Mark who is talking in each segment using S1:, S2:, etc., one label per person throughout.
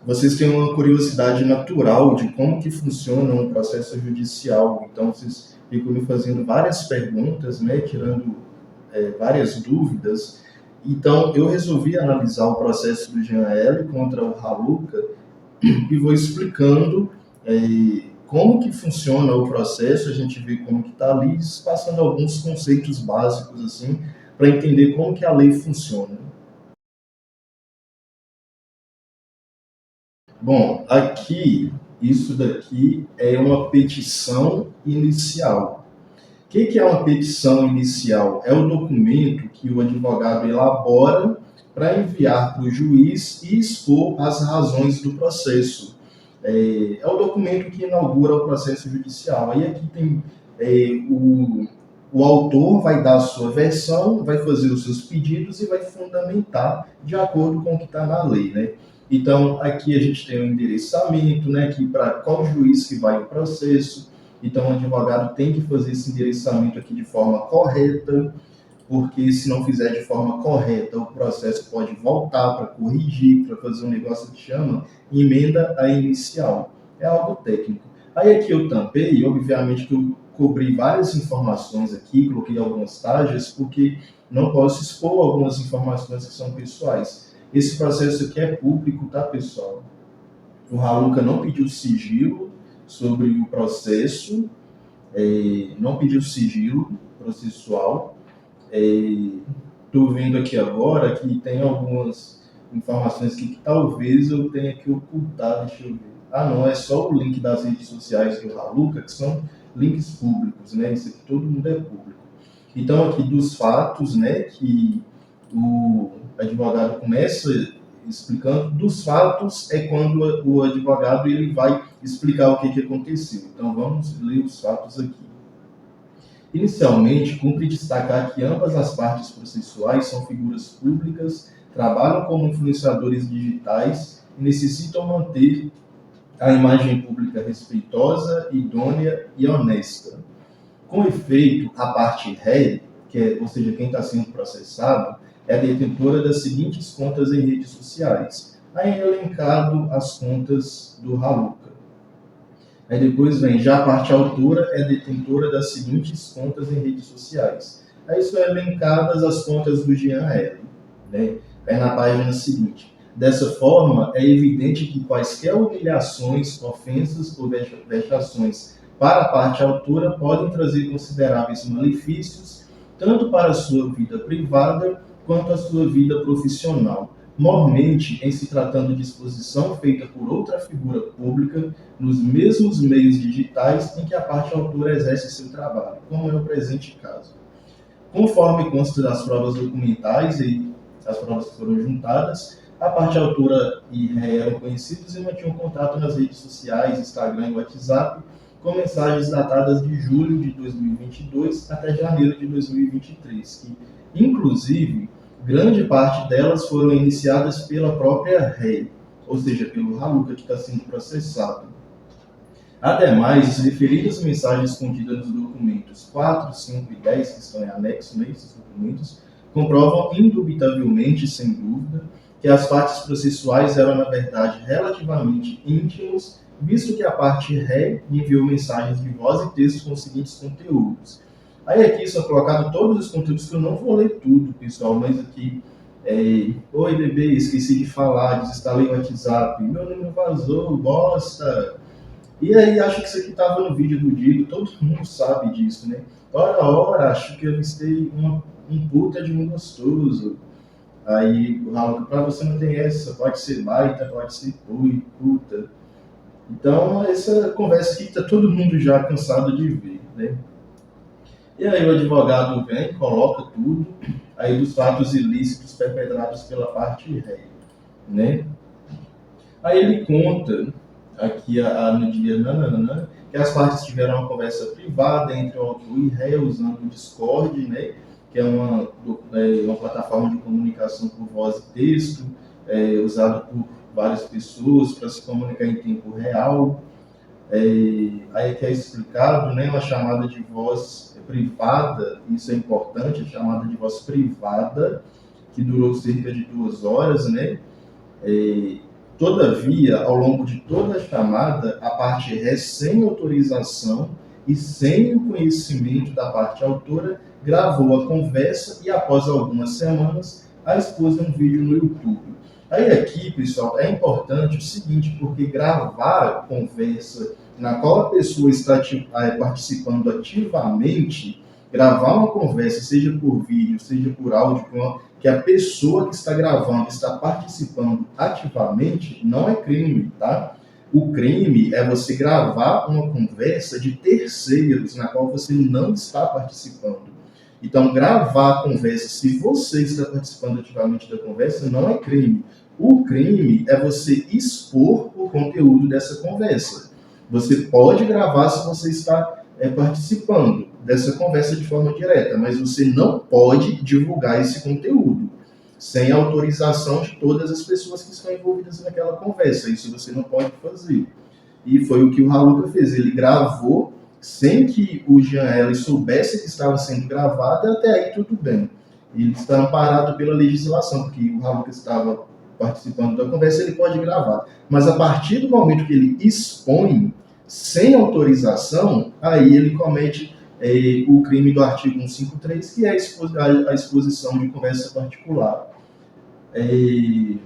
S1: vocês têm uma curiosidade natural de como que funciona um processo judicial, então vocês ficam me fazendo várias perguntas, né, tirando várias dúvidas. Então, eu resolvi analisar o processo do Jean L. contra o Raluca e vou explicando como que funciona o processo, a gente vê como que está ali, passando alguns conceitos básicos, assim, para entender como que a lei funciona. Bom, aqui, isso daqui é uma petição inicial. O que é uma petição inicial? É o documento que o advogado elabora para enviar para o juiz e expor as razões do processo. É o documento que inaugura o processo judicial. Aí aqui tem o autor vai dar a sua versão, vai fazer os seus pedidos e vai fundamentar de acordo com o que está na lei, né? Então, aqui a gente tem o endereçamento, né, que para qual juiz que vai o processo. Então, o advogado tem que fazer esse endereçamento aqui de forma correta, porque se não fizer de forma correta, o processo pode voltar para corrigir, para fazer um negócio que chama emenda a inicial. É algo técnico. Aí aqui eu tampei, obviamente que eu cobri várias informações aqui, coloquei algumas tags, porque não posso expor algumas informações que são pessoais. Esse processo aqui é público, tá, pessoal? O Raluca não pediu sigilo sobre o processo, não pediu sigilo processual. Estou vendo aqui agora que tem algumas informações que talvez eu tenha que ocultar, deixa eu ver. Ah, não, é só o link das redes sociais do Raluca, que são links públicos, né? Isso aqui todo mundo é público. Então, aqui dos fatos, né, que o advogado começa explicando, dos fatos é quando o advogado ele vai explicar o que aconteceu. Então, vamos ler os fatos aqui. Inicialmente, cumpre destacar que ambas as partes processuais são figuras públicas, trabalham como influenciadores digitais e necessitam manter a imagem pública respeitosa, idônea e honesta. Com efeito, a parte réi, ou seja, quem está sendo processado, é detentora das seguintes contas em redes sociais. Aí é elencado as contas do Raluca. Aí depois vem, já a parte autora é detentora das seguintes contas em redes sociais. Aí são elencadas as contas do Jean L. Né? Aí na página seguinte. Dessa forma, é evidente que quaisquer humilhações, ofensas ou vexações para a parte autora podem trazer consideráveis malefícios, tanto para a sua vida privada quanto a sua vida profissional. Mormente, em se tratando de exposição feita por outra figura pública nos mesmos meios digitais em que a parte autora exerce seu trabalho, como é o presente caso. Conforme consta das provas documentais e as provas que foram juntadas, a parte autora e ré eram conhecidos e mantinham contato nas redes sociais, Instagram e WhatsApp, com mensagens datadas de julho de 2022 até janeiro de 2023, que, inclusive, grande parte delas foram iniciadas pela própria ré, ou seja, pelo Raluca que está sendo processado. Ademais, as referidas mensagens contidas nos documentos 4, 5 e 10, que estão em anexo nesses documentos, comprovam indubitavelmente, sem dúvida, que as partes processuais eram, na verdade, relativamente íntimos, visto que a parte ré enviou mensagens de voz e texto com os seguintes conteúdos. Aí aqui são colocados todos os conteúdos que eu não vou ler tudo, pessoal, mas aqui oi, bebê, esqueci de falar, desinstalei o WhatsApp, meu número vazou, bosta. E aí, acho que isso aqui estava no vídeo do Digo, todo mundo sabe disso, né? Ora, acho que eu avistei um puta de um gostoso. Aí o Raul, pra você não tem essa, pode ser baita, pode ser puta. Então, essa conversa aqui tá todo mundo já cansado de ver, né? E aí o advogado vem, coloca tudo, aí dos fatos ilícitos perpetrados pela parte ré, né? Aí ele conta aqui no dia que as partes tiveram uma conversa privada entre o autor e ré usando o Discord, né, que é uma plataforma de comunicação por voz e texto, usado por várias pessoas para se comunicar em tempo real. Aí que é explicado, né, uma chamada de voz privada, isso é importante, a chamada de voz privada, que durou cerca de 2 horas, né, Todavia, ao longo de toda a chamada, a parte ré, sem autorização e sem o conhecimento da parte autora, gravou a conversa e, após algumas semanas, a expôs um vídeo no YouTube. Aí aqui, pessoal, é importante o seguinte, porque gravar a conversa na qual a pessoa está participando ativamente, gravar uma conversa, seja por vídeo, seja por áudio, que a pessoa que está gravando está participando ativamente, não é crime, tá? O crime é você gravar uma conversa de terceiros na qual você não está participando. Então, gravar a conversa, se você está participando ativamente da conversa, não é crime. O crime é você expor o conteúdo dessa conversa. Você pode gravar se você está participando dessa conversa de forma direta, mas você não pode divulgar esse conteúdo sem autorização de todas as pessoas que estão envolvidas naquela conversa. Isso você não pode fazer. E foi o que o Raluca fez. Ele gravou sem que o Jean L. soubesse que estava sendo gravado, até aí tudo bem. Ele está amparado pela legislação, porque o Raluca estava participando da conversa, ele pode gravar. Mas a partir do momento que ele expõe sem autorização, aí ele comete o crime do artigo 153, que é a exposição de conversa particular. E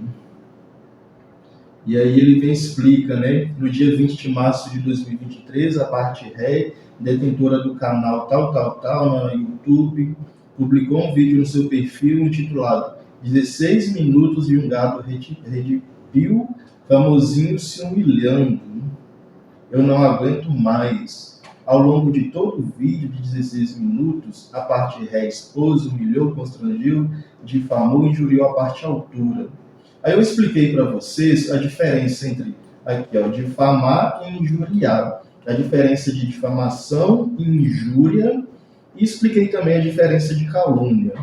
S1: aí ele vem e explica, né? No dia 20 de março de 2023, a parte ré, detentora do canal tal, no YouTube, publicou um vídeo no seu perfil intitulado 16 minutos de um gado redipio, famosinho se humilhando. Eu não aguento mais. Ao longo de todo o vídeo de 16 minutos, a parte ré expôs, humilhou, constrangeu, difamou e injuriou a parte autora. Aí eu expliquei para vocês a diferença entre aqui, ó, difamar e injuriar. A diferença de difamação e injúria. E expliquei também a diferença de calúnia,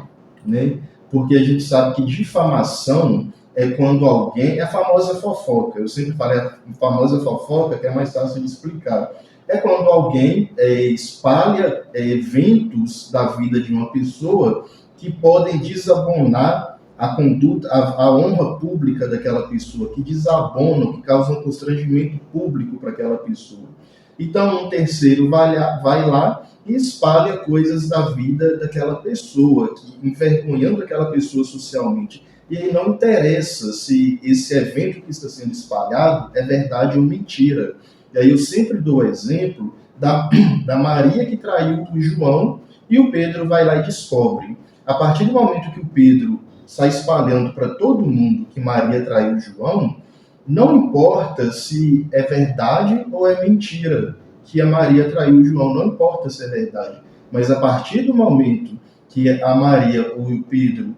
S1: né? Porque a gente sabe que difamação é quando alguém... É a famosa fofoca. Eu sempre falo a famosa fofoca, que é mais fácil de explicar. É quando alguém espalha eventos da vida de uma pessoa que podem desabonar a conduta, a honra pública daquela pessoa, que desabonam, que causam constrangimento público para aquela pessoa. Então, um terceiro vai lá e espalha coisas da vida daquela pessoa, envergonhando aquela pessoa socialmente. E aí não interessa se esse evento que está sendo espalhado é verdade ou mentira. E aí eu sempre dou o exemplo da Maria que traiu o João, e o Pedro vai lá e descobre. A partir do momento que o Pedro sai espalhando para todo mundo que Maria traiu o João, não importa se é verdade ou é mentira que a Maria traiu o João, não importa se é verdade. Mas a partir do momento que a Maria ou o Pedro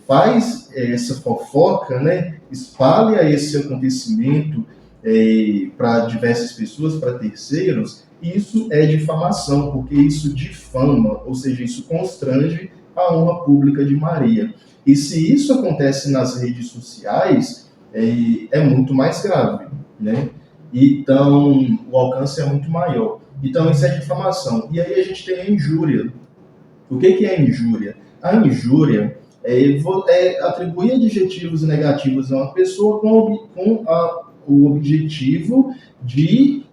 S1: faz essa fofoca, né, espalha esse acontecimento para diversas pessoas, para terceiros, isso é difamação, porque isso difama, ou seja, isso constrange a honra pública de Maria. E se isso acontece nas redes sociais, é muito mais grave, né? Então, o alcance é muito maior. Então, isso é difamação. E aí a gente tem a injúria. O que é a injúria? A injúria é atribuir adjetivos negativos a uma pessoa com o objetivo de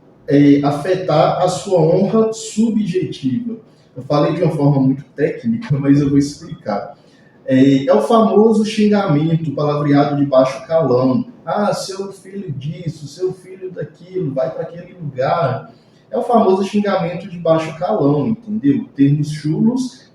S1: afetar a sua honra subjetiva. Eu falei de uma forma muito técnica, mas eu vou explicar. É o famoso xingamento, palavreado de baixo calão. Ah, seu filho disso, seu filho daquilo, vai para aquele lugar. É o famoso xingamento de baixo calão, entendeu? Termos chulos,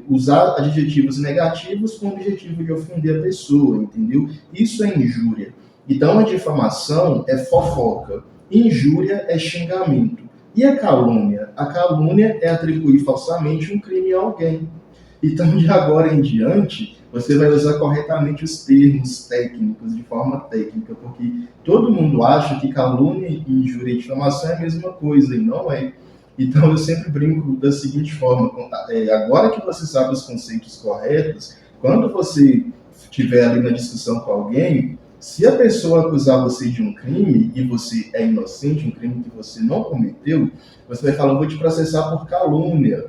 S1: usar adjetivos negativos com o objetivo de ofender a pessoa, entendeu? Isso é injúria. Então, a difamação é fofoca. Injúria é xingamento. E a calúnia? A calúnia é atribuir falsamente um crime a alguém. Então, de agora em diante, você vai usar corretamente os termos técnicos, de forma técnica, porque todo mundo acha que calúnia, injúria e difamação é a mesma coisa, e não é. Então, eu sempre brinco da seguinte forma, agora que você sabe os conceitos corretos, quando você estiver ali na discussão com alguém, se a pessoa acusar você de um crime e você é inocente, um crime que você não cometeu, você vai falar, eu vou te processar por calúnia.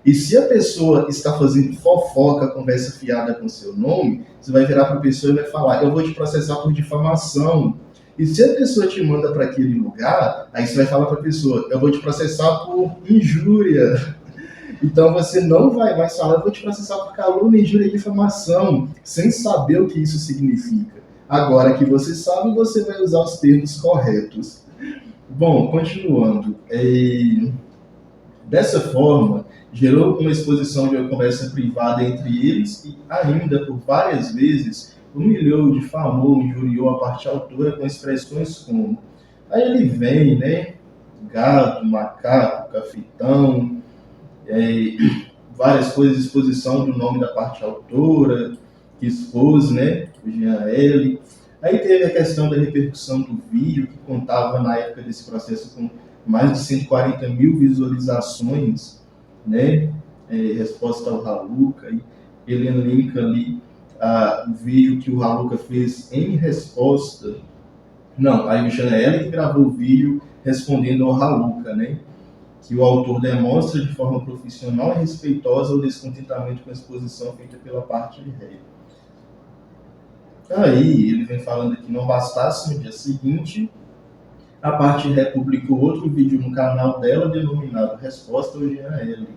S1: E se a pessoa está fazendo fofoca, conversa fiada com seu nome, você vai virar para a pessoa e vai falar, eu vou te processar por difamação. E se a pessoa te manda para aquele lugar, aí você vai falar para a pessoa, eu vou te processar por injúria. Então você não vai mais falar, eu vou te processar por calúnia, injúria e difamação, sem saber o que isso significa. Agora que você sabe, você vai usar os termos corretos. Bom, continuando. Dessa forma, gerou uma exposição de uma conversa privada entre eles e ainda, por várias vezes, humilhou, difamou, injuriou a parte autora com expressões como aí ele vem, né? Gato, macaco, cafetão, várias coisas, exposição do nome da parte autora, que expôs, né? O Jean L. Aí teve a questão da repercussão do vídeo, que contava na época desse processo com mais de 140 mil visualizações, né? Resposta ao Raluca, e ele linka ali o vídeo que o Raluca fez em resposta. Não, aí o Jean que gravou o vídeo respondendo ao Raluca, né? Que o autor demonstra de forma profissional e respeitosa o descontentamento com a exposição feita pela parte de rei. Aí ele vem falando que não bastasse, no dia seguinte, a parte ré publicou outro vídeo no canal dela denominado Resposta ao Jean L.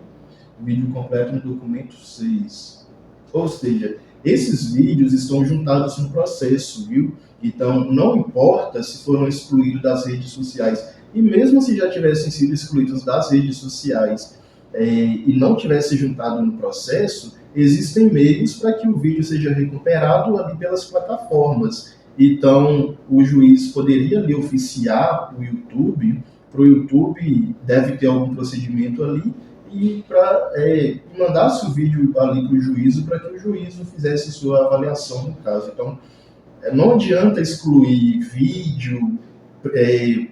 S1: O vídeo completo no documento 6. Ou seja, esses vídeos estão juntados no processo, viu? Então, não importa se foram excluídos das redes sociais. E mesmo se já tivessem sido excluídos das redes sociais e não tivesse juntado no processo, existem meios para que o vídeo seja recuperado ali pelas plataformas. Então, o juiz poderia ali oficiar o YouTube, para o YouTube deve ter algum procedimento ali, e para mandasse o vídeo ali para o juízo, para que o juízo fizesse sua avaliação no caso. Então, não adianta excluir vídeo,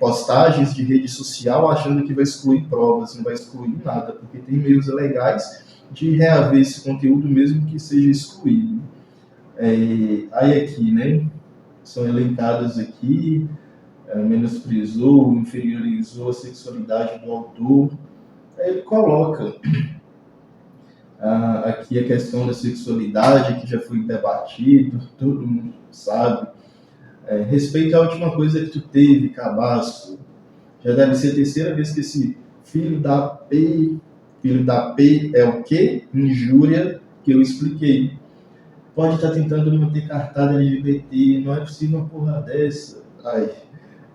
S1: postagens de rede social achando que vai excluir provas, não vai excluir nada, porque tem meios legais de reaver esse conteúdo mesmo que seja excluído. Aí aqui, né, são elencadas aqui, menosprezou, inferiorizou a sexualidade do autor. Aí ele coloca aqui a questão da sexualidade, que já foi debatido, todo mundo sabe. Respeita a última coisa que tu teve, cabaço. Já deve ser a terceira vez que esse filho da P é o quê? Injúria, que eu expliquei. Pode estar tentando manter cartada LGBT, não é possível uma porra dessa. Ai,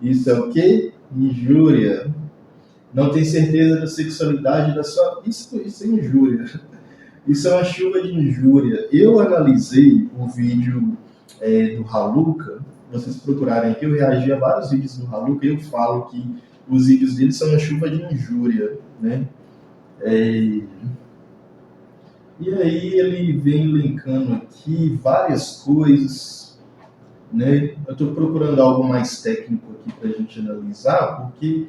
S1: isso é o quê? Injúria. Não tem certeza da sexualidade da sua... Isso é injúria. Isso é uma chuva de injúria. Eu analisei o vídeo do Raluca. Vocês procurarem aqui, eu reagi a vários vídeos do Raluca e eu falo que os vídeos dele são uma chuva de injúria, né? E aí ele vem linkando aqui várias coisas, né? Eu estou procurando algo mais técnico aqui para a gente analisar, porque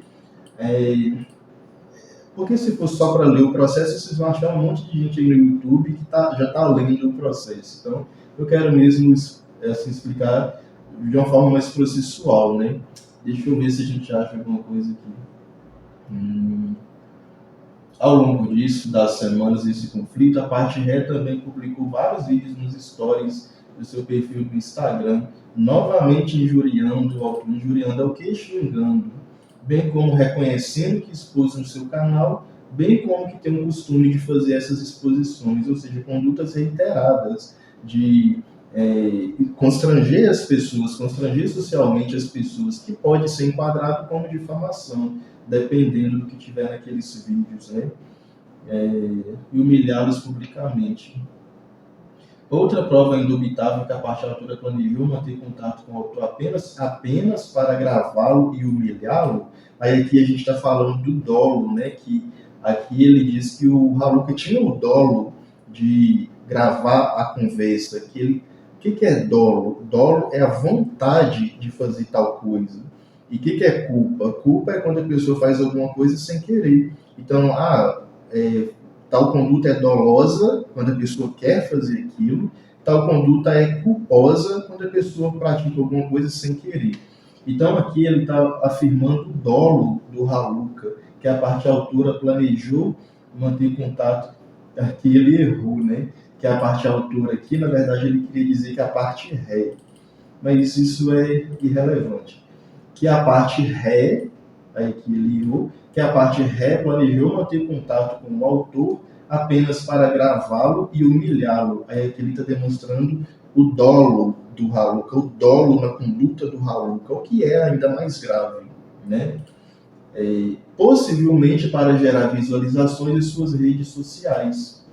S1: se for só para ler o processo, vocês vão achar um monte de gente aí no YouTube que já está lendo o processo. Então, eu quero mesmo assim, explicar de uma forma mais processual, né? Deixa eu ver se a gente acha alguma coisa aqui. Ao longo disso, das semanas desse conflito, a parte ré também publicou vários vídeos nos stories do seu perfil do Instagram, novamente injuriando o autor, injuriando ao que? Xingando, bem como reconhecendo que expôs no seu canal, bem como que tem o costume de fazer essas exposições, ou seja, condutas reiteradas de constranger as pessoas, constranger socialmente as pessoas, que pode ser enquadrado como difamação, dependendo do que tiver naqueles vídeos, né? E humilhá-los publicamente. Outra prova indubitável que a parte autora planejou manter contato com o autor apenas para gravá-lo e humilhá-lo. Aí aqui a gente está falando do dolo, né? Que aqui ele diz que o Raluca tinha o dolo de gravar a conversa. O que é dolo? Dolo é a vontade de fazer tal coisa. E o que é culpa? Culpa é quando a pessoa faz alguma coisa sem querer. Então, tal conduta é dolosa quando a pessoa quer fazer aquilo, tal conduta é culposa quando a pessoa pratica alguma coisa sem querer. Então, aqui ele está afirmando o dolo do Raluca, que a parte autora planejou manter contato. Aqui ele errou, né? Que a parte autora aqui, na verdade, ele queria dizer que a parte ré. Mas isso é irrelevante. que a parte ré, aí que ele errou, que a parte ré planejou manter contato com o autor apenas para gravá-lo e humilhá-lo. Aí aqui ele está demonstrando o dolo do Raluca, o dolo na conduta do Raluca, o que é ainda mais grave, né? Possivelmente para gerar visualizações em suas redes sociais.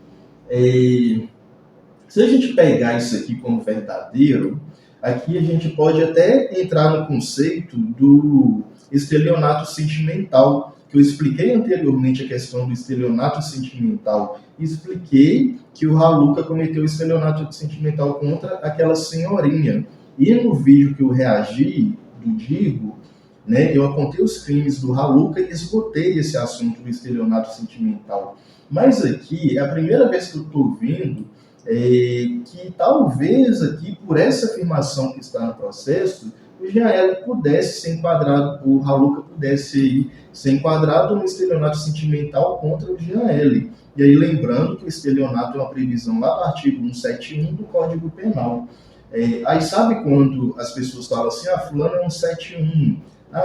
S1: Se a gente pegar isso aqui como verdadeiro, aqui a gente pode até entrar no conceito do estelionato sentimental, que eu expliquei anteriormente a questão do estelionato sentimental. Expliquei que o Raluca cometeu estelionato sentimental contra aquela senhorinha. E no vídeo que eu reagi, do Digo, né, eu apontei os crimes do Raluca e esgotei esse assunto do estelionato sentimental. Mas aqui é a primeira vez que eu estou vendo que talvez aqui, por essa afirmação que está no processo, o Jean pudesse ser enquadrado, o Raluca pudesse ser enquadrado no estelionato sentimental contra o Jean. E aí lembrando que o estelionato é uma previsão lá do artigo 171 do Código Penal. Aí sabe quando as pessoas falam assim, fulano é 171,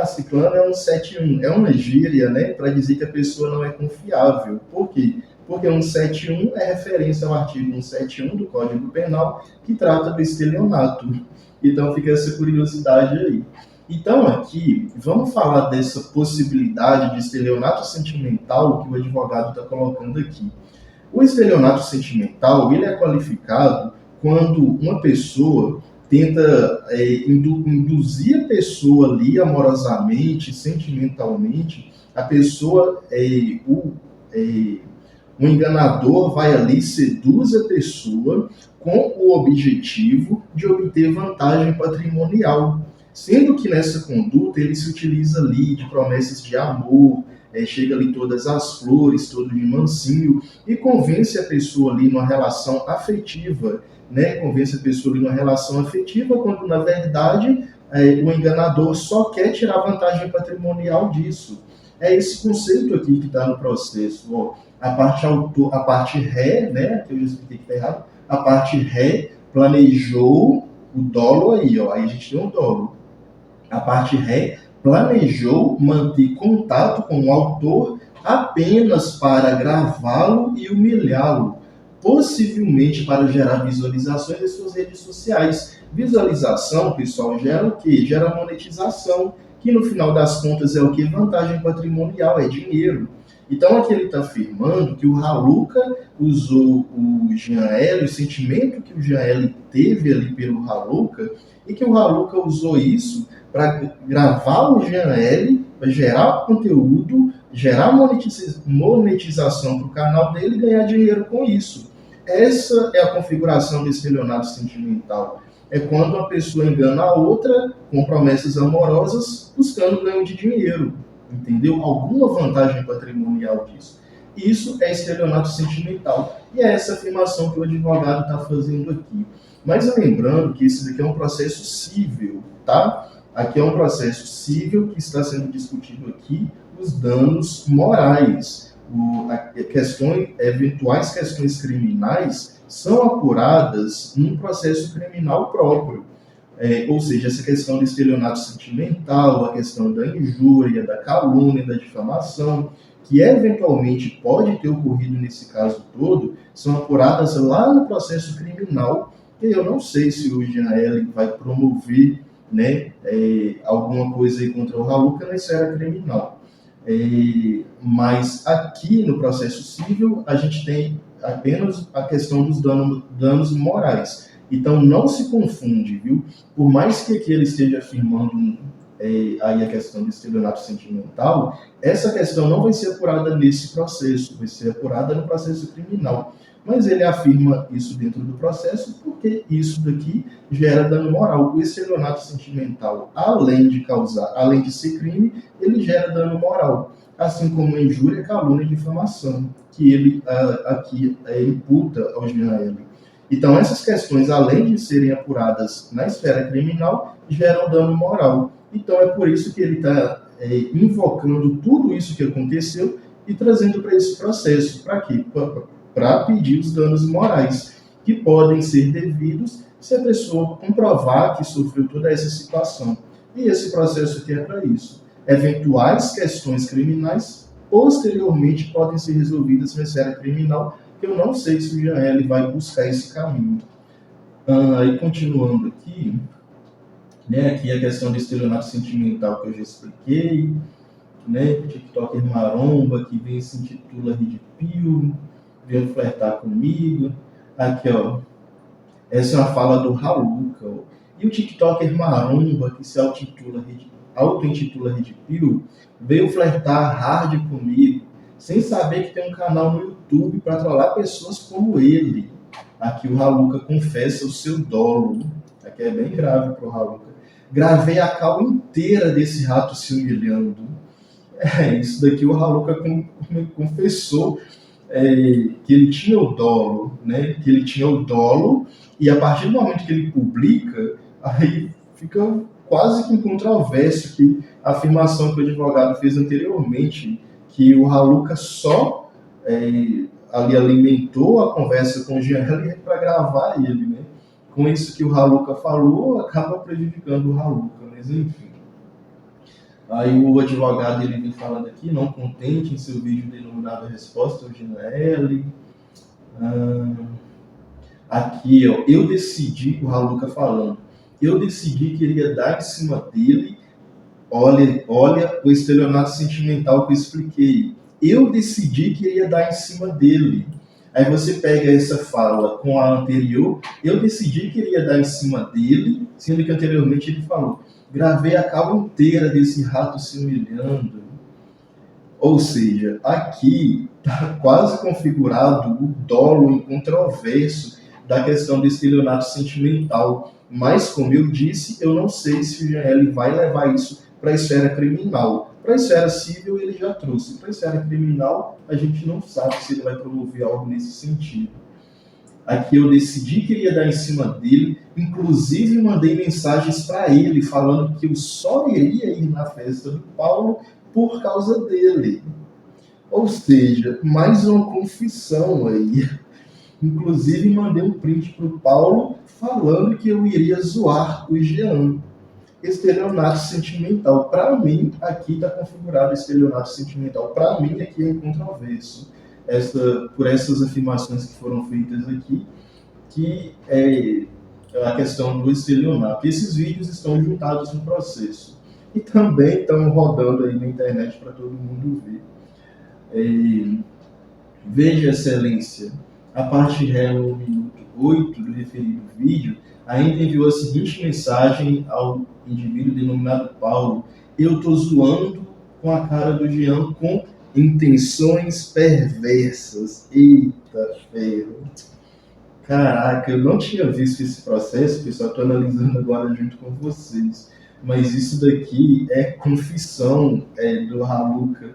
S1: ciclano é 171, é uma gíria, né, para dizer que a pessoa não é confiável. Por quê? Porque 171 é referência ao artigo 171 do Código Penal, que trata do estelionato. Então fica essa curiosidade aí. Então aqui, vamos falar dessa possibilidade de estelionato sentimental que o advogado está colocando aqui. O estelionato sentimental, ele é qualificado quando uma pessoa tenta induzir a pessoa ali amorosamente, sentimentalmente, a pessoa, o enganador vai ali, seduz a pessoa com o objetivo de obter vantagem patrimonial, sendo que nessa conduta ele se utiliza ali de promessas de amor, chega ali todas as flores, todo de mansinho, e convence a pessoa ali numa relação afetiva, né? Convence a pessoa ali numa relação afetiva, quando na verdade o enganador só quer tirar vantagem patrimonial disso. É esse conceito aqui que está no processo. A parte ré, né? Que eu já expliquei que está errado. A parte ré planejou o dolo aí, aí a gente tem um dolo. A parte ré planejou manter contato com o autor apenas para gravá-lo e humilhá-lo, possivelmente para gerar visualizações em suas redes sociais. Visualização, pessoal, gera o quê? Gera monetização, que no final das contas é o que? Vantagem patrimonial, é dinheiro. Então aqui ele está afirmando que o Raluca usou o Jean, o sentimento que o Jean teve ali pelo Raluca, e que o Raluca usou isso para gravar o Jean, para gerar conteúdo, gerar monetização para o canal dele e ganhar dinheiro com isso. Essa é a configuração do estelionato sentimental. É quando uma pessoa engana a outra com promessas amorosas buscando ganho de dinheiro. Entendeu? Alguma vantagem patrimonial disso. Isso é estelionato sentimental. E é essa afirmação que o advogado está fazendo aqui. Mas lembrando que isso daqui é um processo civil, tá? Aqui é um processo civil que está sendo discutido aqui os danos morais. Eventuais questões criminais são apuradas num processo criminal próprio. Ou seja, essa questão do estelionato sentimental, a questão da injúria, da calúnia, da difamação, que eventualmente pode ter ocorrido nesse caso todo, são apuradas lá no processo criminal, e eu não sei se o Jean vai promover, né, alguma coisa aí contra o Raluca na esfera criminal. Mas aqui no processo civil, a gente tem apenas a questão dos danos morais. Então não se confunde, viu? Por mais que aqui ele esteja afirmando aí a questão do estelionato sentimental, essa questão não vai ser apurada nesse processo, vai ser apurada no processo criminal. Mas ele afirma isso dentro do processo porque isso daqui gera dano moral. O estelionato sentimental, além de ser crime, ele gera dano moral. Assim como a injúria, calúnia e difamação, que ele aqui imputa ao Jean. Então, essas questões, além de serem apuradas na esfera criminal, geram dano moral. Então, é por isso que ele está invocando tudo isso que aconteceu e trazendo para esse processo. Para quê? Para pedir os danos morais, que podem ser devidos se a pessoa comprovar que sofreu toda essa situação. E esse processo aqui é para isso. Eventuais questões criminais posteriormente podem ser resolvidas na esfera criminal, que eu não sei se o GL vai buscar esse caminho. Aí continuando aqui, né, aqui a questão do estelionato sentimental que eu já expliquei, né, TikToker maromba que vem se intitula Ridipil, veio flertar comigo. Aqui, ó, essa é uma fala do Raluca. Ó. E o TikToker maromba que se auto-intitula Ridipil veio flertar hard comigo, sem saber que tem um canal no YouTube para trollar pessoas como ele. Aqui o Raluca confessa o seu dolo. Aqui é bem grave pro Raluca. Gravei a cal inteira desse rato se humilhando. Isso daqui o Raluca confessou que ele tinha o dolo, né? Que ele tinha o dolo, e a partir do momento que ele publica, aí fica quase que incontroverso que a afirmação que o advogado fez anteriormente, que o Raluca só ali alimentou a conversa com o GL para gravar ele, né? Com isso que o Raluca falou, acaba prejudicando o Raluca, mas enfim. Aí o advogado ele vem falando aqui, não contente em seu vídeo denominado Resposta ao GNL. Aqui, ó, eu decidi, o Raluca falando, eu decidi que iria dar em cima dele, olha o estelionato sentimental que eu expliquei. Eu decidi que iria dar em cima dele. Aí você pega essa fala com a anterior, eu decidi que iria dar em cima dele, sendo que anteriormente ele falou, gravei a cal inteira desse rato se humilhando. Ou seja, aqui está quase configurado o dolo incontroverso da questão do estelionato sentimental. Mas, como eu disse, eu não sei se o GL vai levar isso para a esfera criminal. Para a esfera civil, ele já trouxe. Para a esfera criminal, a gente não sabe se ele vai promover algo nesse sentido. Aqui eu decidi que iria dar em cima dele, inclusive mandei mensagens para ele falando que eu só iria ir na festa do Paulo por causa dele. Ou seja, mais uma confissão aí. Inclusive mandei um print para o Paulo falando que eu iria zoar o Jean. Estelionato sentimental. Para mim, aqui está configurado estelionato sentimental. Para mim, aqui é incontroverso. Por essas afirmações que foram feitas aqui, que é a questão do estelionato. Esses vídeos estão juntados no processo. E também estão rodando aí na internet para todo mundo ver. Veja, Excelência, a parte ré no minuto 8 do referido vídeo ainda enviou a seguinte mensagem ao indivíduo denominado Paulo: eu tô zoando com a cara do Jean com intenções perversas. Eita ferro. Caraca, eu não tinha visto esse processo, pessoal, estou analisando agora junto com vocês. Mas isso daqui é confissão do Raluca.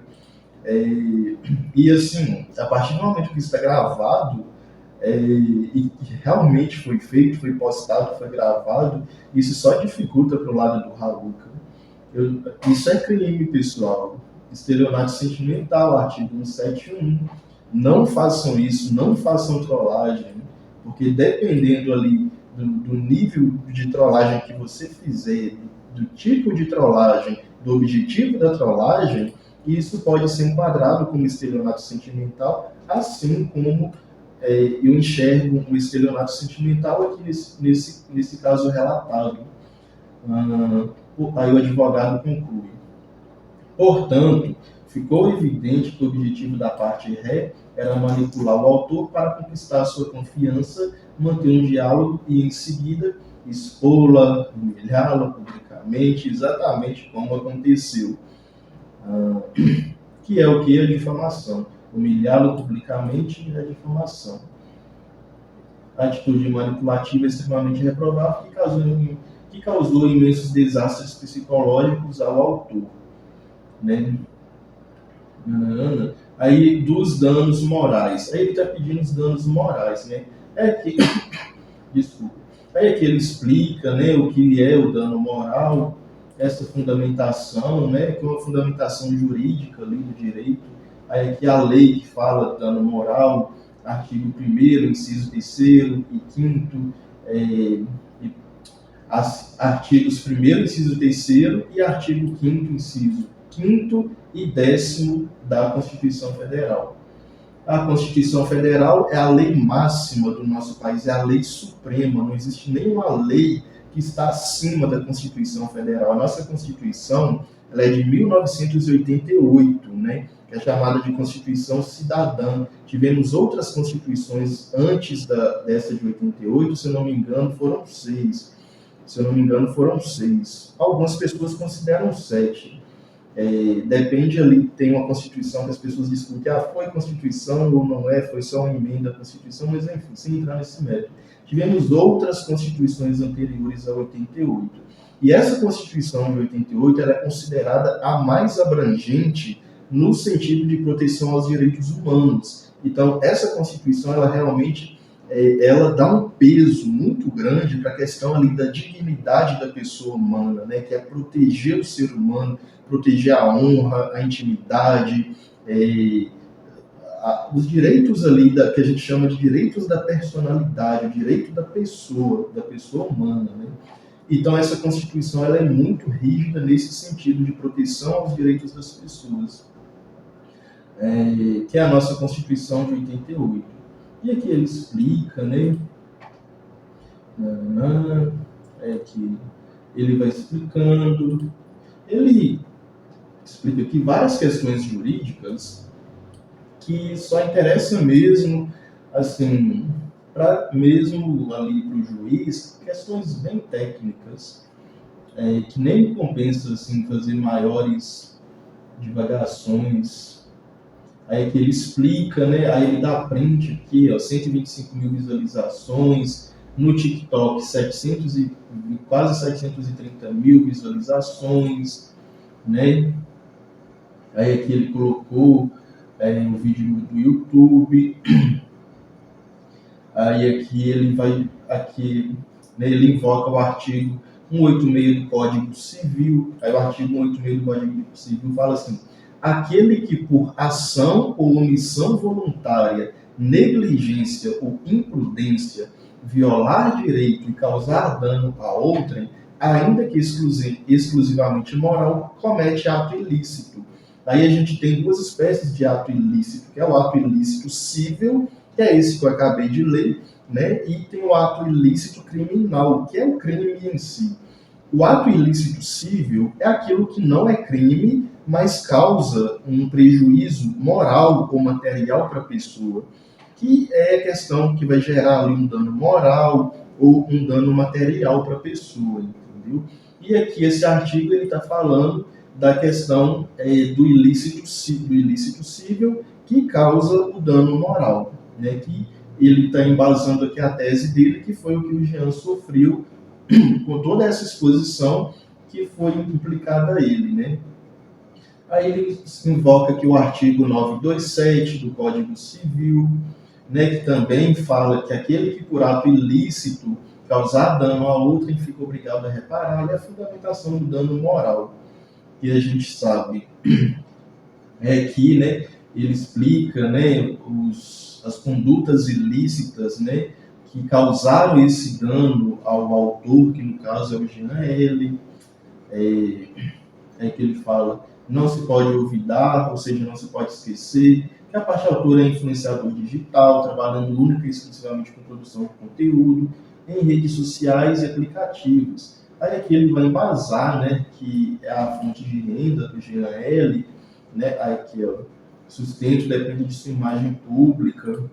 S1: E assim, a partir do momento que isso está gravado, e realmente foi feito, foi postado, foi gravado, isso só dificulta para o lado do Raluca. Isso é crime, pessoal. Estelionato sentimental, artigo 171. Não façam isso, não façam trollagem, porque dependendo ali do nível de trollagem que você fizer, do tipo de trollagem, do objetivo da trollagem, isso pode ser enquadrado como estelionato sentimental, assim como eu enxergo o estelionato sentimental aqui nesse caso relatado. Aí o advogado conclui. Portanto, ficou evidente que o objetivo da parte ré era manipular o autor para conquistar sua confiança, manter um diálogo e, em seguida, expô-la, humilhá-la publicamente, exatamente como aconteceu. Que é o que? A difamação. Humilhá-lo publicamente é difamação. A atitude manipulativa é extremamente reprovável que causou imensos desastres psicológicos ao autor. Né? Aí, dos danos morais. Aí ele está pedindo os danos morais. Né? Desculpa. Aí é que ele explica, né, o que é o dano moral, essa fundamentação, né, que é uma fundamentação jurídica ali do direito, aí que a lei que fala de dano moral, artigo 1º, inciso 3º e 5º, artigos 1º, inciso 3º e artigo 5º, inciso 5º e 10º da Constituição Federal. A Constituição Federal é a lei máxima do nosso país, é a lei suprema, não existe nenhuma lei que está acima da Constituição Federal. A nossa Constituição ela é de 1988, né, que é chamada de Constituição Cidadã. Tivemos outras constituições antes dessa de 88, se eu não me engano, foram 6. Algumas pessoas consideram 7. Depende ali, tem uma Constituição que as pessoas discutem, foi Constituição ou não é, foi só uma emenda à Constituição, mas enfim, sem entrar nesse mérito. Tivemos outras Constituições anteriores a 88. E essa Constituição de 88 ela é considerada a mais abrangente no sentido de proteção aos direitos humanos. Então, essa Constituição, ela realmente ela dá um peso muito grande para a questão ali da dignidade da pessoa humana, né, que é proteger o ser humano, proteger a honra, a intimidade, os direitos ali que a gente chama de direitos da personalidade, o direito da pessoa humana, né? Então essa Constituição ela é muito rígida nesse sentido de proteção aos direitos das pessoas, que é a nossa Constituição de 88. E aqui ele explica, né? Que ele vai explicando, ele explica aqui várias questões jurídicas que só interessa mesmo, assim, mesmo ali para o juiz, questões bem técnicas, que nem compensa assim, fazer maiores divagações. Aí que ele explica, né? Aí ele dá print aqui, 125 mil visualizações, no TikTok quase 730 mil visualizações, né? Aí aqui ele colocou um vídeo do YouTube. Aí aqui ele vai, né, ele invoca o artigo 186 do Código Civil. Aí o artigo 186 do Código Civil fala assim: aquele que por ação ou omissão voluntária, negligência ou imprudência violar direito e causar dano a outrem, ainda que exclusivamente moral, comete ato ilícito. Aí a gente tem duas espécies de ato ilícito, que é o ato ilícito cível, que é esse que eu acabei de ler, né? E tem o ato ilícito criminal, que é o crime em si. O ato ilícito cível é aquilo que não é crime, mas causa um prejuízo moral ou material para a pessoa, que é a questão que vai gerar ali um dano moral ou um dano material para a pessoa, entendeu? E aqui esse artigo ele está falando da questão do ilícito cível que causa o dano moral, né? Que ele está embasando aqui a tese dele, que foi o que o Jean sofreu com toda essa exposição que foi implicada a ele, né? Aí ele invoca aqui o artigo 927 do Código Civil, né, que também fala que aquele que por ato ilícito causar dano a outrem fica obrigado a reparar, e a fundamentação do dano moral, que a gente sabe que, né, ele explica, né, as condutas ilícitas, né, que causaram esse dano ao autor, que no caso é o Jean L. Que ele fala: não se pode olvidar, ou seja, não se pode esquecer, que a parte autora é influenciador digital, trabalhando única e exclusivamente com produção de conteúdo em redes sociais e aplicativos. Aí aqui ele vai embasar, né, que é a fonte de renda do GAL, né, aqui, sustento depende de sua imagem pública,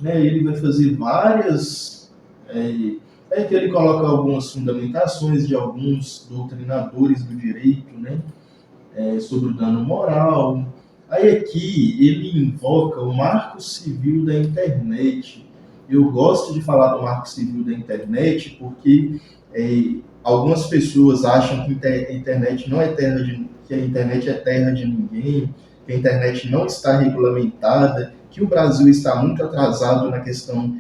S1: né, ele vai fazer várias... que ele coloca algumas fundamentações de alguns doutrinadores do direito, né, sobre o dano moral. Aí aqui ele invoca o Marco Civil da Internet. Eu gosto de falar do Marco Civil da Internet porque algumas pessoas acham que a internet não é que a internet é terra de ninguém, que a internet não está regulamentada, que o Brasil está muito atrasado na questão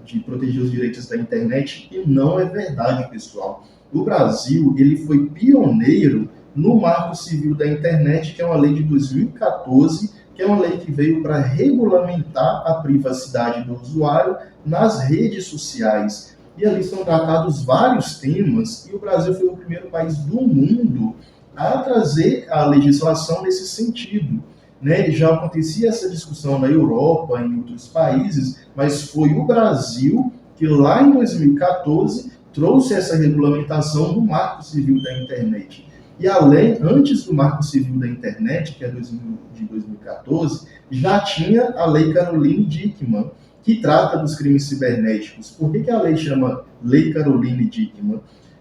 S1: de proteger os direitos da internet, e não é verdade, pessoal. O Brasil ele foi pioneiro no Marco Civil da Internet, que é uma lei de 2014, que é uma lei que veio para regulamentar a privacidade do usuário nas redes sociais. e ali são tratados vários temas, e o Brasil foi o primeiro país do mundo a trazer a legislação nesse sentido. Né? Já acontecia essa discussão na Europa, em outros países, mas foi o Brasil que lá em 2014 trouxe essa regulamentação do Marco Civil da Internet. E a lei, antes do Marco Civil da Internet, que é de 2014, já tinha a Lei Caroline Dickmann, que trata dos crimes cibernéticos. Por que a lei chama Lei Caroline Dickmann?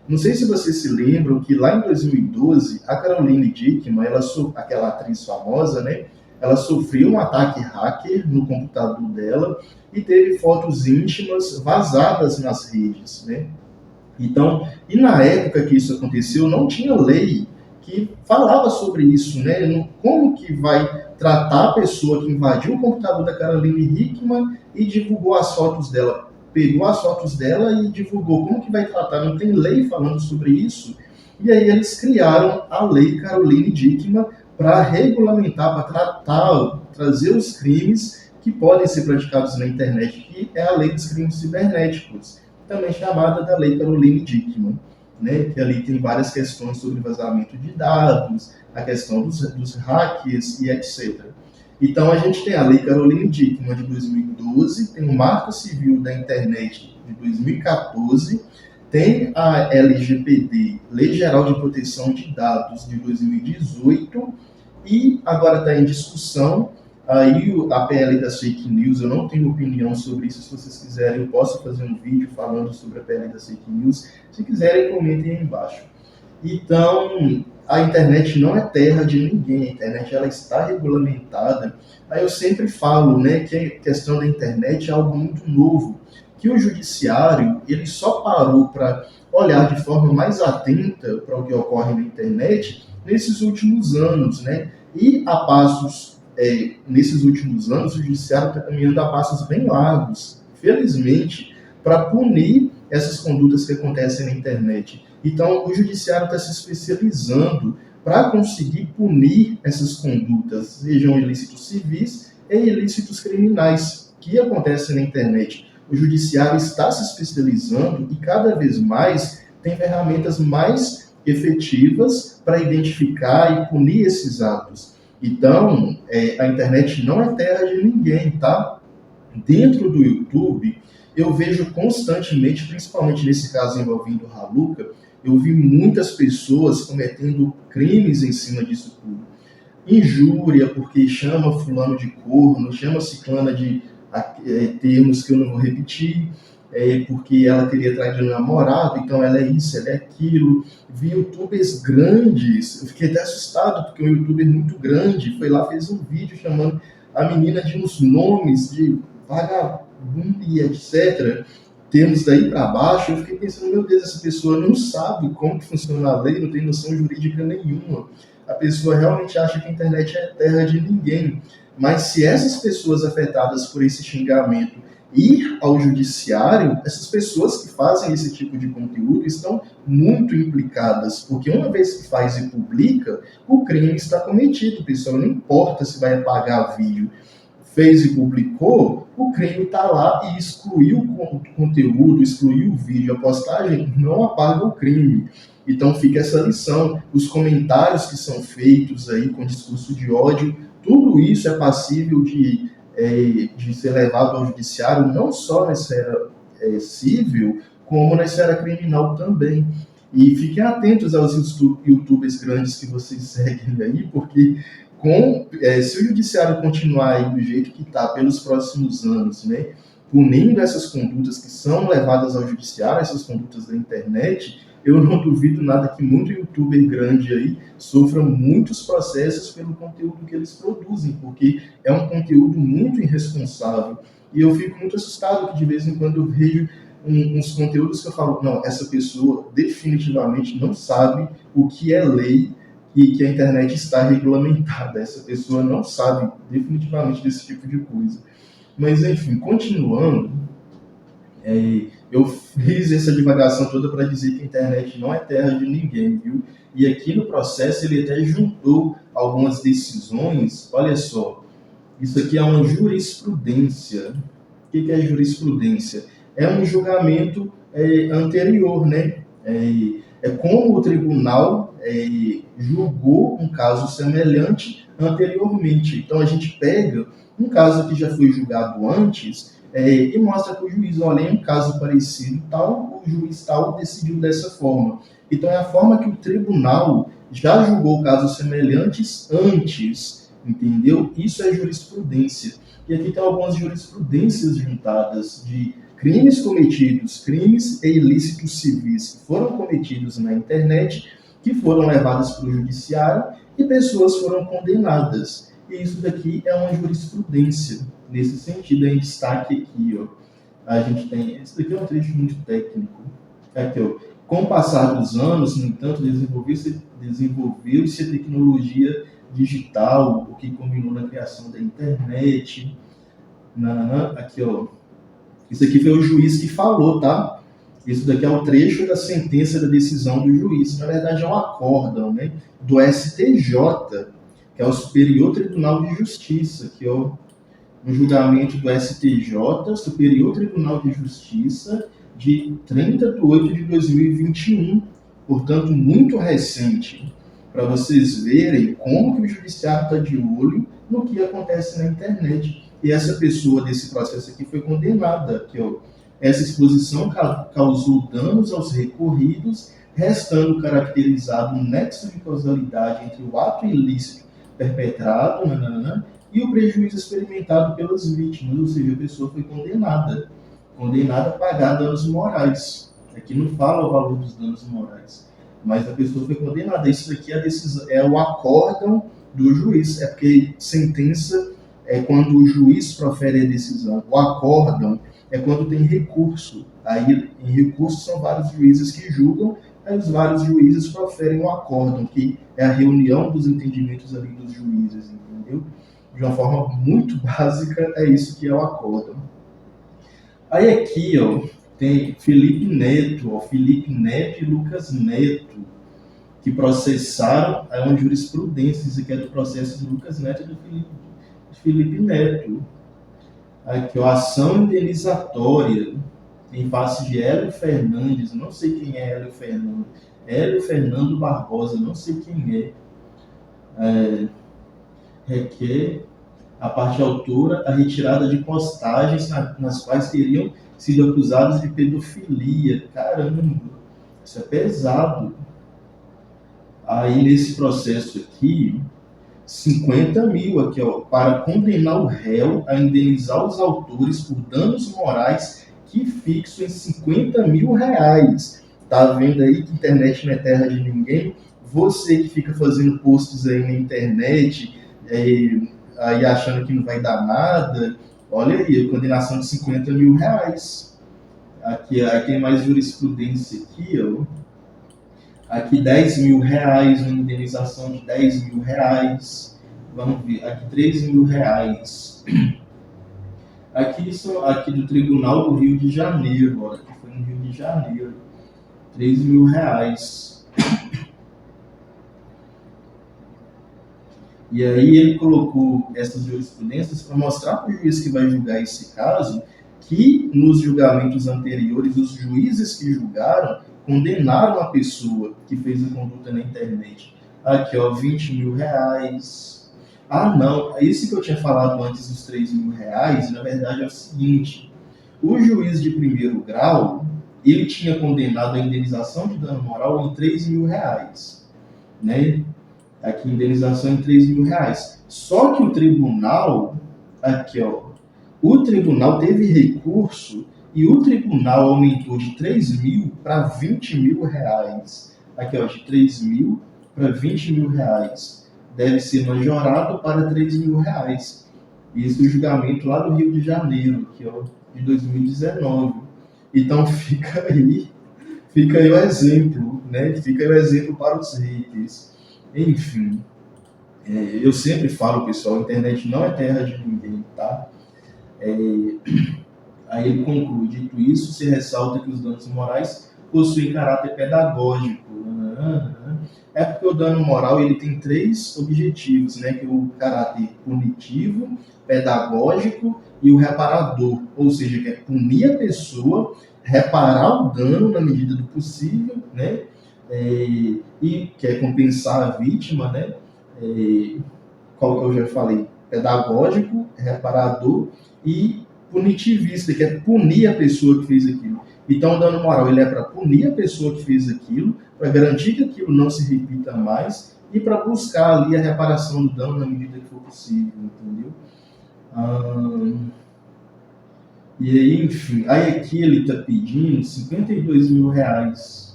S1: Não sei se vocês se lembram que lá em 2012, a Caroline Dickmann, aquela atriz famosa, né, ela sofreu um ataque hacker no computador dela e teve fotos íntimas vazadas nas redes, né? Então, e na época que isso aconteceu, não tinha lei que falava sobre isso, né? Como que vai tratar a pessoa que invadiu o computador da Caroline Dickmann e divulgou as fotos dela? Pegou as fotos dela e divulgou. Como que vai tratar? Não tem lei falando sobre isso. E aí eles criaram a Lei Caroline Dickmann para regulamentar, para tratar, trazer os crimes que podem ser praticados na internet, que é a Lei dos Crimes Cibernéticos, também chamada da Lei Caroline Dickmann, né, que ali tem várias questões sobre vazamento de dados, a questão dos hackers e etc. Então, a gente tem a Lei Caroline Dickmann de 2012, tem o Marco Civil da Internet de 2014, tem a LGPD, Lei Geral de Proteção de Dados, de 2018, e agora está em discussão aí a PL das fake news. Eu não tenho opinião sobre isso. Se vocês quiserem, eu posso fazer um vídeo falando sobre a PL das fake news. Se quiserem, comentem aí embaixo. Então, a internet não é terra de ninguém. A internet ela está regulamentada. Aí eu sempre falo, né, que a questão da internet é algo muito novo, que o judiciário ele só parou para olhar de forma mais atenta para o que ocorre na internet nesses últimos anos, né? E a passos nesses últimos anos, o judiciário está caminhando a passos bem largos, felizmente, para punir essas condutas que acontecem na internet. Então, o judiciário está se especializando para conseguir punir essas condutas, sejam ilícitos civis e ilícitos criminais, que acontecem na internet. O judiciário está se especializando e cada vez mais tem ferramentas mais efetivas para identificar e punir esses atos. Então, a internet não é terra de ninguém, tá? Dentro do YouTube, eu vejo constantemente, principalmente nesse caso envolvendo o Haluca, eu vi muitas pessoas cometendo crimes em cima disso tudo. Injúria, porque chama fulano de corno, chama ciclana de termos que eu não vou repetir, porque ela teria traído o namorado, então ela é isso, ela é aquilo. Vi youtubers grandes, eu fiquei até assustado, porque um youtuber muito grande foi lá, fez um vídeo chamando a menina de uns nomes de vagabundo e etc. Termos daí para baixo, eu fiquei pensando, meu Deus, essa pessoa não sabe como que funciona a lei, não tem noção jurídica nenhuma. A pessoa realmente acha que a internet é terra de ninguém. Mas se essas pessoas afetadas por esse xingamento ir ao judiciário, essas pessoas que fazem esse tipo de conteúdo estão muito implicadas, porque uma vez que faz e publica, o crime está cometido, pessoal. Não importa se vai apagar vídeo. Fez e publicou, o crime está lá, e excluiu o conteúdo, excluiu o vídeo, a postagem não apaga o crime. Então fica essa lição. Os comentários que são feitos aí com discurso de ódio, tudo isso é passível de ser levado ao judiciário, não só na esfera civil, como na esfera criminal também. E fiquem atentos aos youtubers grandes que vocês seguem aí, porque se o judiciário continuar aí do jeito que está pelos próximos anos, né, punindo essas condutas que são levadas ao judiciário, essas condutas da internet, eu não duvido nada que muito youtuber grande aí sofra muitos processos pelo conteúdo que eles produzem, porque é um conteúdo muito irresponsável. E eu fico muito assustado que de vez em quando eu vejo uns conteúdos que eu falo, não, essa pessoa definitivamente não sabe o que é lei e que a internet está regulamentada. Essa pessoa não sabe definitivamente desse tipo de coisa. Mas, enfim, continuando, eu fiz essa divagação toda para dizer que a internet não é terra de ninguém, viu? E aqui no processo ele até juntou algumas decisões. Olha só, isso aqui é uma jurisprudência. O que é jurisprudência? é um julgamento anterior, né? É como o tribunal julgou um caso semelhante anteriormente. Então, a gente pega um caso que já foi julgado antes e mostra para o juiz, olha, em um caso parecido tal, o juiz tal decidiu dessa forma. Então, é a forma que o tribunal já julgou casos semelhantes antes, entendeu? Isso é jurisprudência. E aqui tem algumas jurisprudências juntadas de crimes cometidos, crimes e ilícitos civis que foram cometidos na internet, que foram levados para o judiciário e pessoas foram condenadas. E isso daqui é uma jurisprudência. Nesse sentido, em destaque aqui, ó, a gente tem... Esse daqui é um trecho muito técnico. Aqui, ó. Com o passar dos anos, no entanto, desenvolveu-se a tecnologia digital, o que culminou na criação da internet. Aqui, ó. Isso aqui foi o juiz que falou, tá? Isso daqui é o trecho da sentença da decisão do juiz. Na verdade, é um acórdão, né? Do STJ, que é o Superior Tribunal de Justiça, que é um julgamento do STJ, Superior Tribunal de Justiça, de 30 de 8 de 2021, portanto, muito recente, para vocês verem como que o judiciário está de olho no que acontece na internet. E essa pessoa desse processo aqui foi condenada, que essa exposição causou danos aos recorridos, restando caracterizado um nexo de causalidade entre o ato ilícito perpetrado e o prejuízo experimentado pelas vítimas, ou seja, a pessoa foi condenada a pagar danos morais. Aqui não fala o valor dos danos morais, mas a pessoa foi condenada. Isso daqui é o acórdão do juiz, é porque sentença é quando o juiz profere a decisão. O acórdão é quando tem recurso. Aí, em recurso, são vários juízes que julgam, aí os vários juízes proferem o acórdão, que é a reunião dos entendimentos ali dos juízes, entendeu? De uma forma muito básica, é isso que é o acórdão. Aí aqui, ó, tem Felipe Neto e Lucas Neto, que processaram, é uma jurisprudência, isso aqui é do processo do Lucas Neto e do Felipe Neto. Aqui, ó, ação indenizatória em face de Hélio Fernandes, não sei quem é Hélio Fernandes, Hélio Fernando Barbosa, não sei quem requer a parte autora a retirada de postagens nas quais teriam sido acusados de pedofilia. Caramba, isso é pesado. Aí nesse processo aqui, 50 mil aqui, ó, para condenar o réu a indenizar os autores por danos morais que fixam em 50 mil reais. Tá vendo aí que internet não é terra de ninguém? Você que fica fazendo posts aí na internet, aí achando que não vai dar nada, olha aí, a condenação de 50 mil reais. Aqui é mais jurisprudência aqui, ó. Aqui 10 mil reais, uma indenização de 10 mil reais. Vamos ver, aqui 3 mil reais. Aqui do Tribunal do Rio de Janeiro, olha, que foi no Rio de Janeiro. 3 mil reais. E aí ele colocou essas jurisprudências para mostrar para o juiz que vai julgar esse caso que nos julgamentos anteriores, os juízes que julgaram condenaram a pessoa que fez a conduta na internet. Aqui, ó, 20 mil reais. Ah, não, esse que eu tinha falado antes dos 3 mil reais, na verdade é o seguinte, o juiz de primeiro grau, ele tinha condenado a indenização de dano moral em 3 mil reais, né? Aqui, indenização em 3 mil reais. Só que o tribunal, aqui, ó, o tribunal teve recurso e o tribunal aumentou de 3 mil para 20 mil reais. Aqui, ó, de 3 mil para 20 mil reais. Deve ser majorado para 3 mil reais. Isso é o julgamento lá do Rio de Janeiro, que é de 2019. Então fica aí o exemplo, né? Fica aí o exemplo para os haters. Enfim, eu sempre falo, pessoal, a internet não é terra de ninguém, tá? Aí ele conclui, dito isso, se ressalta que os danos morais possuem caráter pedagógico, né? Aham. É porque o dano moral ele tem três objetivos, né? Que é o caráter punitivo, pedagógico e o reparador. Ou seja, que é punir a pessoa, reparar o dano na medida do possível, né? E que é compensar a vítima, né? Qual que eu já falei? Pedagógico, reparador e punitivista, que é punir a pessoa que fez aquilo. Então, o dano moral ele é para punir a pessoa que fez aquilo, para garantir que aquilo não se repita mais e para buscar ali a reparação do dano na medida que for possível, entendeu? E aí, enfim, aí aqui ele está pedindo R$ 52.000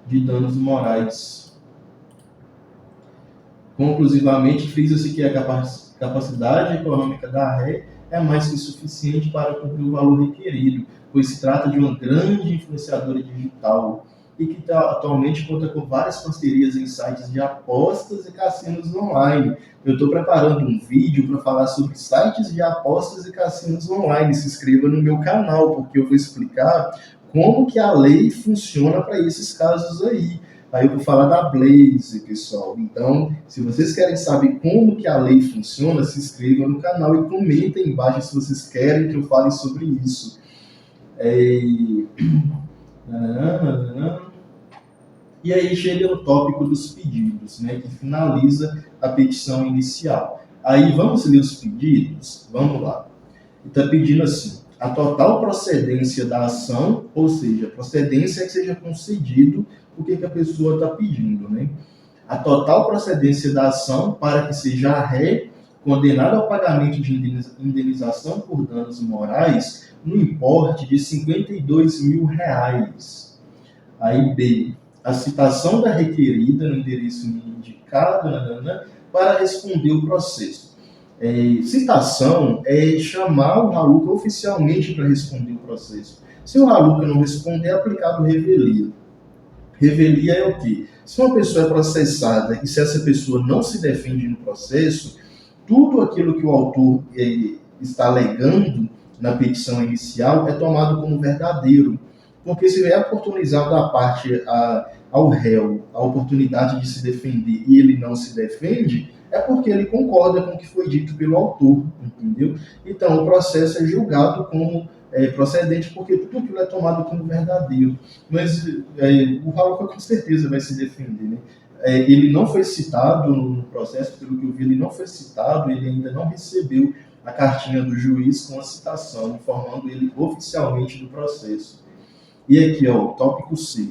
S1: de danos morais. Conclusivamente, frisa-se que a capacidade econômica da ré é mais que suficiente para cumprir o valor requerido, pois se trata de uma grande influenciadora digital e que atualmente conta com várias parcerias em sites de apostas e cassinos online. Eu estou preparando um vídeo para falar sobre sites de apostas e cassinos online. Se inscreva no meu canal, porque eu vou explicar como que a lei funciona para esses casos aí. Aí eu vou falar da Blaze, pessoal. Então, se vocês querem saber como que a lei funciona, se inscrevam no canal e comentem embaixo se vocês querem que eu fale sobre isso. E aí chega no tópico dos pedidos, né, que finaliza a petição inicial. Aí vamos ler os pedidos? Vamos lá. Está pedindo assim: a total procedência da ação, ou seja, procedência é que seja concedido o que a pessoa está pedindo, né? A total procedência da ação para que seja a ré condenada ao pagamento de indenização por danos morais no importe de R$ 52.000. Aí B, a citação da requerida no endereço indicado para responder o processo. Citação é chamar o Raluca oficialmente para responder o processo. Se o Raluca não responder, é aplicado revelia. Revelia é o quê? Se uma pessoa é processada e se essa pessoa não se defende no processo, tudo aquilo que o autor está alegando na petição inicial é tomado como verdadeiro. Porque se é oportunizado à parte ao réu a oportunidade de se defender e ele não se defende, é porque ele concorda com o que foi dito pelo autor, entendeu? Então, o processo é julgado como procedente porque tudo aquilo é tomado como verdadeiro. Mas o Raluca com certeza vai se defender, né? Ele não foi citado no processo, pelo que eu vi, ele não foi citado, ele ainda não recebeu a cartinha do juiz com a citação, informando ele oficialmente do processo. E aqui, ó, tópico C.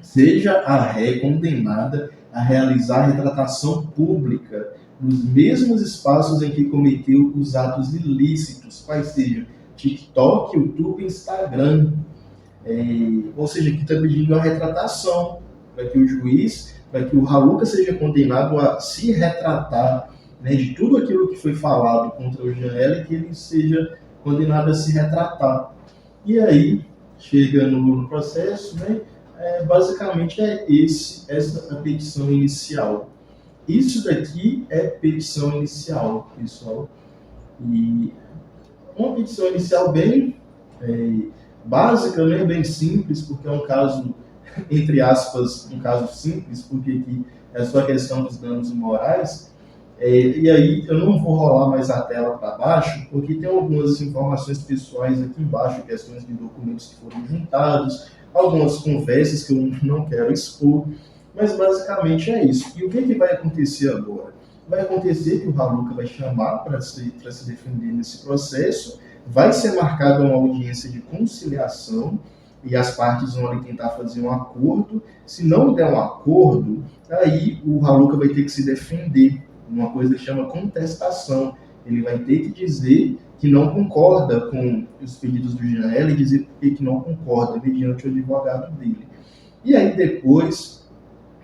S1: Seja a ré condenada a realizar retratação pública nos mesmos espaços em que cometeu os atos ilícitos, quais sejam TikTok, YouTube e Instagram. Ou seja, aqui está pedindo a retratação para que o juiz, para que o Raluca seja condenado a se retratar, né, de tudo aquilo que foi falado contra o Janela e que ele seja condenado a se retratar. E aí, chega no processo, né, basicamente é essa a petição inicial. Isso daqui é petição inicial, pessoal. E uma petição inicial bem básica, né, bem simples, porque é um caso, entre aspas, um caso simples, porque aqui é só a questão dos danos morais. E aí eu não vou rolar mais a tela para baixo, porque tem algumas informações pessoais aqui embaixo, questões de documentos que foram juntados, algumas conversas que eu não quero expor, mas basicamente é isso. E o que vai acontecer agora? Vai acontecer que o Raluca vai chamar para se defender nesse processo, vai ser marcada uma audiência de conciliação e as partes vão ali tentar fazer um acordo. Se não der um acordo, aí o Raluca vai ter que se defender. Uma coisa que chama contestação. Ele vai ter que dizer que não concorda com os pedidos do Janela e dizer por que não concorda, mediante o advogado dele. E aí depois,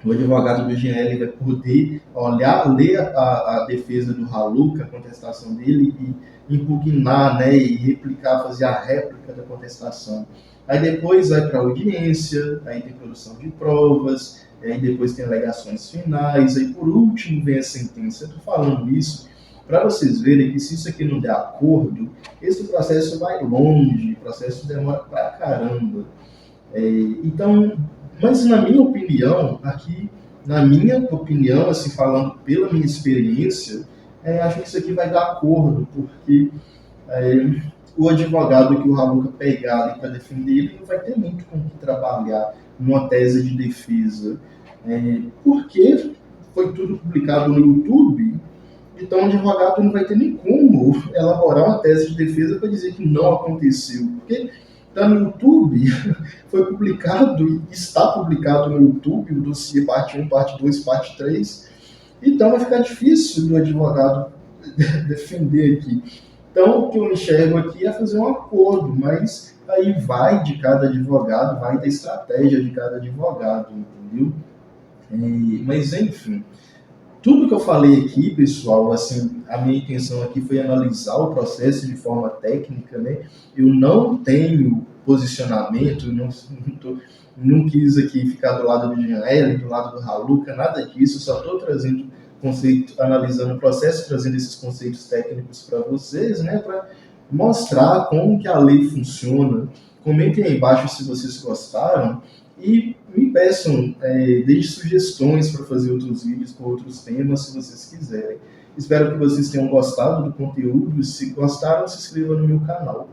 S1: o advogado do Janela vai poder ler a defesa do Raluca, a contestação dele, e impugnar, né, e replicar, fazer a réplica da contestação. Aí depois vai para a audiência, aí tem produção de provas, aí depois tem alegações finais, aí por último vem a sentença. Eu estou falando isso para vocês verem que se isso aqui não der acordo, esse processo vai longe, o processo demora pra caramba. Então, Mas na minha opinião, assim, falando pela minha experiência, acho que isso aqui vai dar acordo, porque é, o advogado que o Raluca pegar ali para defender ele não vai ter muito com o que trabalhar numa tese de defesa, porque foi tudo publicado no YouTube, então o advogado não vai ter nem como elaborar uma tese de defesa para dizer que não aconteceu, porque está no YouTube, foi publicado e está publicado no YouTube, o dossiê parte 1, parte 2, parte 3, então vai ficar difícil do advogado defender aqui. Então, o que eu enxergo aqui é fazer um acordo, mas aí vai de cada advogado, vai da estratégia de cada advogado, entendeu? Mas, enfim, tudo que eu falei aqui, pessoal, assim, a minha intenção aqui foi analisar o processo de forma técnica, né? Eu não tenho posicionamento, não quis aqui ficar do lado do Janelle, do lado do Raluca, nada disso, só estou trazendo conceito, analisando o processo, trazendo esses conceitos técnicos para vocês, né? Para mostrar como que a lei funciona. Comentem aí embaixo se vocês gostaram e me peçam, deixem sugestões para fazer outros vídeos com outros temas, se vocês quiserem. Espero que vocês tenham gostado do conteúdo. Se gostaram, se inscreva no meu canal.